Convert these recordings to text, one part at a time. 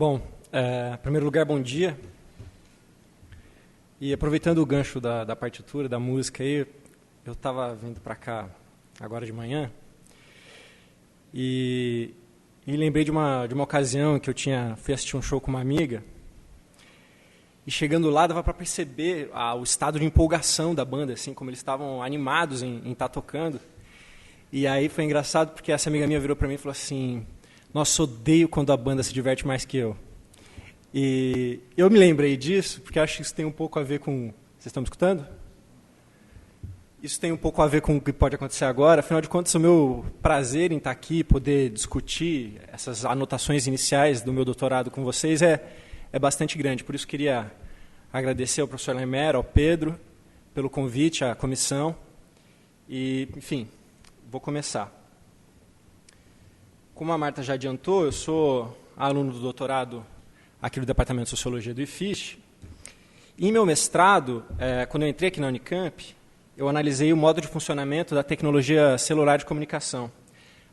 Bom, em primeiro lugar, bom dia. E aproveitando o gancho da partitura, da música aí, eu estava vindo para cá agora de manhã e lembrei de uma ocasião que fui assistir um show com uma amiga e chegando lá dava para perceber o estado de empolgação da banda, assim, como eles estavam animados em estar tocando. E aí foi engraçado porque essa amiga minha virou para mim e falou assim: nossa, odeio quando a banda se diverte mais que eu. E eu me lembrei disso porque acho que isso tem um pouco a ver com... Vocês estão me escutando? Isso tem um pouco a ver com o que pode acontecer agora. Afinal de contas, o meu prazer em estar aqui, poder discutir essas anotações iniciais do meu doutorado com vocês é bastante grande. Por isso, queria agradecer ao professor Lemaire, ao Pedro, pelo convite, à comissão. E, enfim, vou começar. Como a Marta já adiantou, eu sou aluno do doutorado aqui do Departamento de Sociologia do IFISH. E em meu mestrado, quando eu entrei aqui na Unicamp, eu analisei o modo de funcionamento da tecnologia celular de comunicação,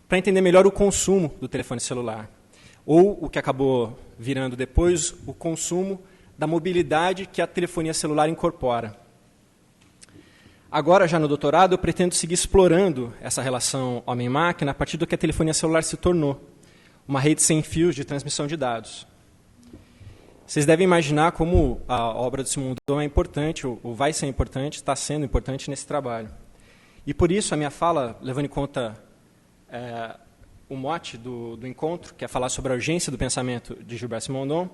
para entender melhor o consumo do telefone celular, ou o que acabou virando depois, o consumo da mobilidade que a telefonia celular incorpora. Agora, já no doutorado, eu pretendo seguir explorando essa relação homem-máquina a partir do que a telefonia celular se tornou, uma rede sem fios de transmissão de dados. Vocês devem imaginar como a obra do Simondon é importante, ou vai ser importante, está sendo importante nesse trabalho. E por isso a minha fala, levando em conta o mote do encontro, que é falar sobre a urgência do pensamento de Gilbert Simondon,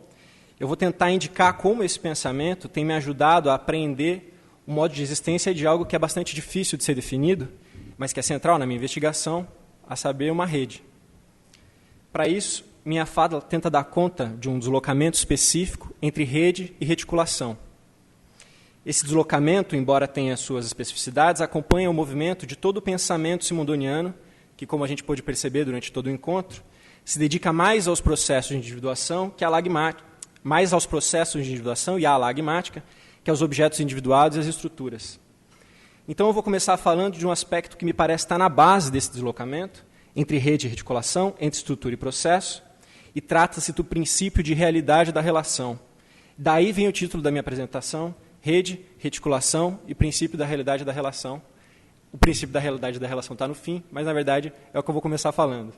eu vou tentar indicar como esse pensamento tem me ajudado a apreender o modo de existência de algo que é bastante difícil de ser definido, mas que é central na minha investigação, a saber, uma rede. Para isso, minha fala tenta dar conta de um deslocamento específico entre rede e reticulação. Esse deslocamento, embora tenha suas especificidades, acompanha o movimento de todo o pensamento simondoniano, que, como a gente pôde perceber durante todo o encontro, se dedica mais aos processos de individuação que à lagmática, mais aos processos de individuação e à lagmática, que aos objetos individuados e às estruturas. Então, eu vou começar falando de um aspecto que me parece estar na base desse deslocamento, entre rede e reticulação, entre estrutura e processo, e trata-se do princípio de realidade da relação. Daí vem o título da minha apresentação: Rede, Reticulação e Princípio da Realidade da Relação. O princípio da realidade da relação está no fim, mas, na verdade, é o que eu vou começar falando.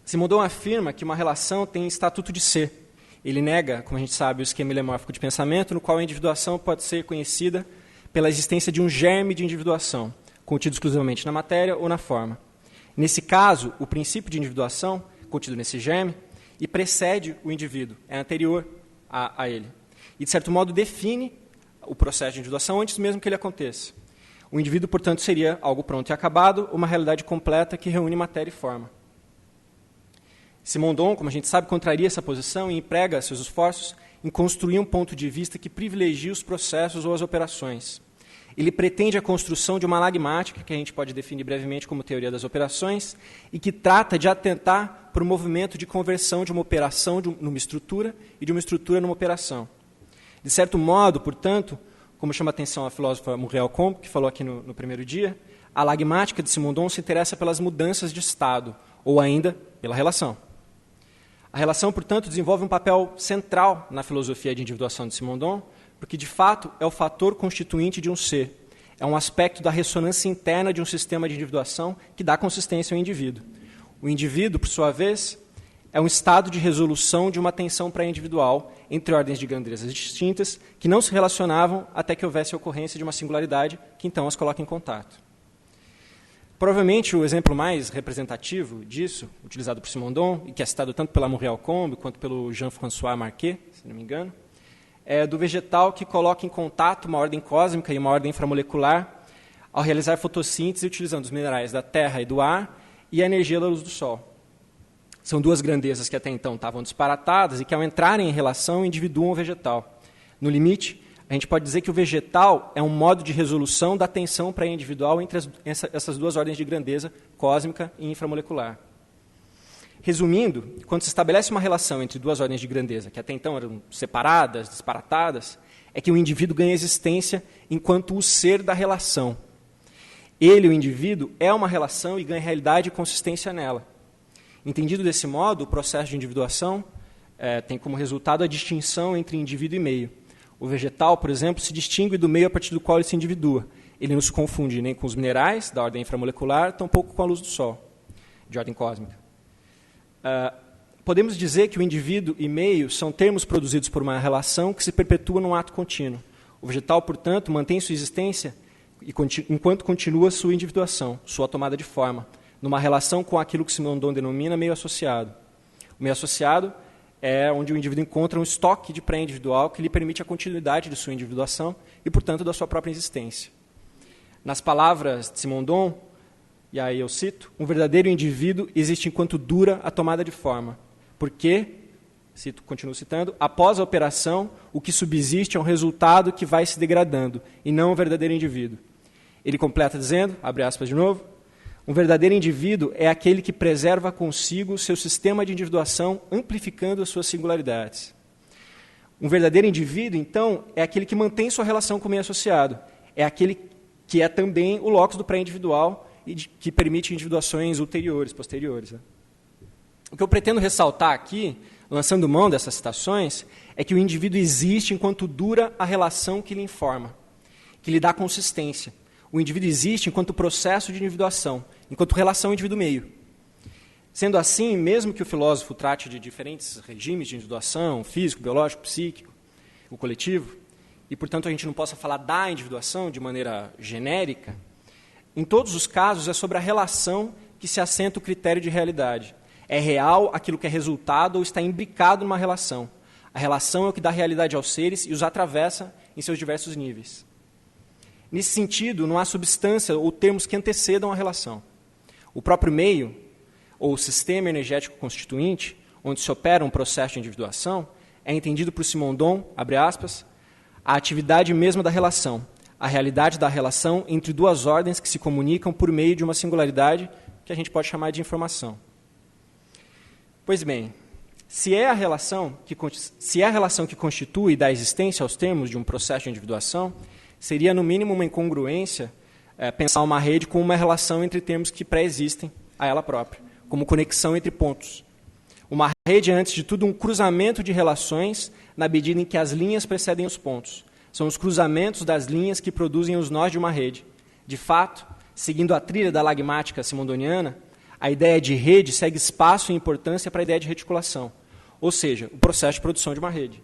Simondon afirma que uma relação tem estatuto de ser. Ele nega, como a gente sabe, o esquema hilemórfico de pensamento, no qual a individuação pode ser conhecida pela existência de um germe de individuação, contido exclusivamente na matéria ou na forma. Nesse caso, o princípio de individuação, contido nesse germe, e precede o indivíduo, é anterior a ele. E, de certo modo, define o processo de individuação antes mesmo que ele aconteça. O indivíduo, portanto, seria algo pronto e acabado, uma realidade completa que reúne matéria e forma. Simondon, como a gente sabe, contraria essa posição e emprega seus esforços em construir um ponto de vista que privilegie os processos ou as operações. Ele pretende a construção de uma lagmática, que a gente pode definir brevemente como teoria das operações, e que trata de atentar para o movimento de conversão de uma operação numa estrutura e de uma estrutura numa operação. De certo modo, portanto, como chama a atenção a filósofa Muriel Combe, que falou aqui no primeiro dia, a lagmática de Simondon se interessa pelas mudanças de estado, ou ainda pela relação. A relação, portanto, desenvolve um papel central na filosofia de individuação de Simondon, porque, de fato, é o fator constituinte de um ser. É um aspecto da ressonância interna de um sistema de individuação que dá consistência ao indivíduo. O indivíduo, por sua vez, é um estado de resolução de uma tensão pré-individual entre ordens de grandezas distintas que não se relacionavam até que houvesse a ocorrência de uma singularidade que, então, as coloca em contato. Provavelmente o exemplo mais representativo disso, utilizado por Simondon, e que é citado tanto pela Muriel Combe quanto pelo Jean-François Marquet, se não me engano, é do vegetal que coloca em contato uma ordem cósmica e uma ordem inframolecular ao realizar fotossíntese utilizando os minerais da terra e do ar e a energia da luz do sol. São duas grandezas que até então estavam disparatadas e que, ao entrarem em relação, individuam o vegetal. No limite, a gente pode dizer que o vegetal é um modo de resolução da tensão pré-individual entre essas duas ordens de grandeza, cósmica e inframolecular. Resumindo, quando se estabelece uma relação entre duas ordens de grandeza, que até então eram separadas, disparatadas, é que o indivíduo ganha existência enquanto o ser da relação. Ele, o indivíduo, é uma relação e ganha realidade e consistência nela. Entendido desse modo, o processo de individuação tem como resultado a distinção entre indivíduo e meio. O vegetal, por exemplo, se distingue do meio a partir do qual ele se individua. Ele não se confunde nem com os minerais, da ordem inframolecular, tampouco com a luz do Sol, de ordem cósmica. Podemos dizer que o indivíduo e meio são termos produzidos por uma relação que se perpetua num ato contínuo. O vegetal, portanto, mantém sua existência enquanto continua sua individuação, sua tomada de forma, numa relação com aquilo que Simondon denomina meio associado. O meio associado é onde o indivíduo encontra um estoque de pré-individual que lhe permite a continuidade de sua individuação e, portanto, da sua própria existência. Nas palavras de Simondon, e aí eu cito, um verdadeiro indivíduo existe enquanto dura a tomada de forma, porque, continuo citando, após a operação, o que subsiste é um resultado que vai se degradando, e não um verdadeiro indivíduo. Ele completa dizendo, abre aspas de novo, um verdadeiro indivíduo é aquele que preserva consigo o seu sistema de individuação, amplificando as suas singularidades. Um verdadeiro indivíduo, então, é aquele que mantém sua relação com o meio associado, é aquele que é também o locus do pré-individual e que permite individuações ulteriores, posteriores. Né? O que eu pretendo ressaltar aqui, lançando mão dessas citações, é que o indivíduo existe enquanto dura a relação que lhe informa, que lhe dá consistência. O indivíduo existe enquanto processo de individuação, enquanto relação indivíduo-meio. Sendo assim, mesmo que o filósofo trate de diferentes regimes de individuação, físico, biológico, psíquico, o coletivo, e, portanto, a gente não possa falar da individuação de maneira genérica, em todos os casos é sobre a relação que se assenta o critério de realidade. É real aquilo que é resultado ou está imbricado numa relação. A relação é o que dá realidade aos seres e os atravessa em seus diversos níveis. Nesse sentido, não há substância ou termos que antecedam a relação. O próprio meio, ou sistema energético constituinte, onde se opera um processo de individuação, é entendido por Simondon, abre aspas, a atividade mesma da relação, a realidade da relação entre duas ordens que se comunicam por meio de uma singularidade que a gente pode chamar de informação. Pois bem, se é a relação que constitui e dá existência aos termos de um processo de individuação, seria, no mínimo, uma incongruência pensar uma rede como uma relação entre termos que pré-existem a ela própria, como conexão entre pontos. Uma rede é, antes de tudo, um cruzamento de relações na medida em que as linhas precedem os pontos. São os cruzamentos das linhas que produzem os nós de uma rede. De fato, seguindo a trilha da lagmática simondoniana, a ideia de rede segue espaço e importância para a ideia de reticulação, ou seja, o processo de produção de uma rede.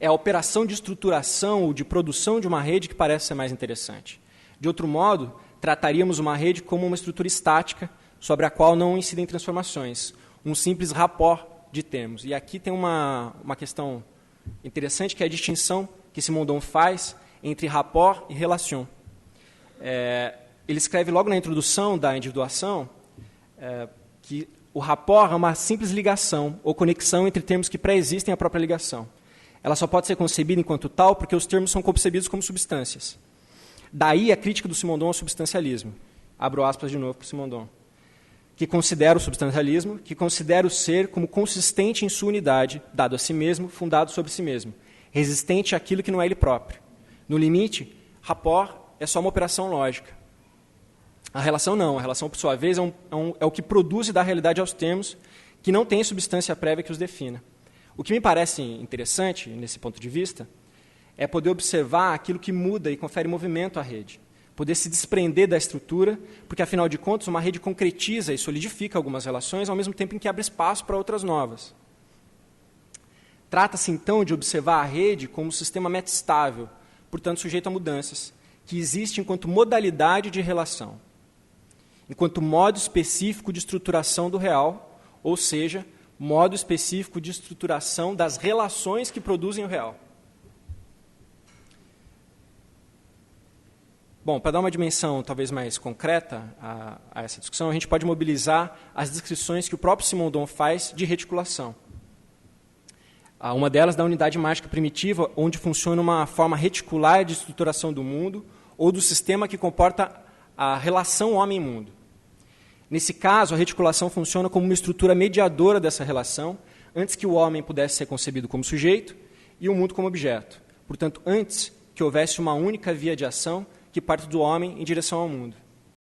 É a operação de estruturação ou de produção de uma rede que parece ser mais interessante. De outro modo, trataríamos uma rede como uma estrutura estática sobre a qual não incidem transformações, um simples rapport de termos. E aqui tem uma questão interessante, que é a distinção que Simondon faz entre rapport e relation. Ele escreve logo na introdução da individuação que o rapport é uma simples ligação ou conexão entre termos que pré-existem à própria ligação. Ela só pode ser concebida enquanto tal porque os termos são concebidos como substâncias. Daí a crítica do Simondon ao substancialismo. Abro aspas de novo para o Simondon. Que considera o substancialismo, que considera o ser como consistente em sua unidade, dado a si mesmo, fundado sobre si mesmo, resistente àquilo que não é ele próprio. No limite, rapport é só uma operação lógica. A relação não, a relação, por sua vez, é o que produz e dá realidade aos termos que não tem substância prévia que os defina. O que me parece interessante, nesse ponto de vista, é poder observar aquilo que muda e confere movimento à rede. Poder se desprender da estrutura, porque, afinal de contas, uma rede concretiza e solidifica algumas relações, ao mesmo tempo em que abre espaço para outras novas. Trata-se, então, de observar a rede como um sistema metastável, portanto, sujeito a mudanças, que existe enquanto modalidade de relação, enquanto modo específico de estruturação do real, ou seja, modo específico de estruturação das relações que produzem o real. Bom, para dar uma dimensão talvez mais concreta a essa discussão, a gente pode mobilizar as descrições que o próprio Simondon faz de reticulação. Uma delas da unidade mágica primitiva, onde funciona uma forma reticular de estruturação do mundo ou do sistema que comporta a relação homem-mundo. Nesse caso, a reticulação funciona como uma estrutura mediadora dessa relação, antes que o homem pudesse ser concebido como sujeito e o mundo como objeto. Portanto, antes que houvesse uma única via de ação que parte do homem em direção ao mundo.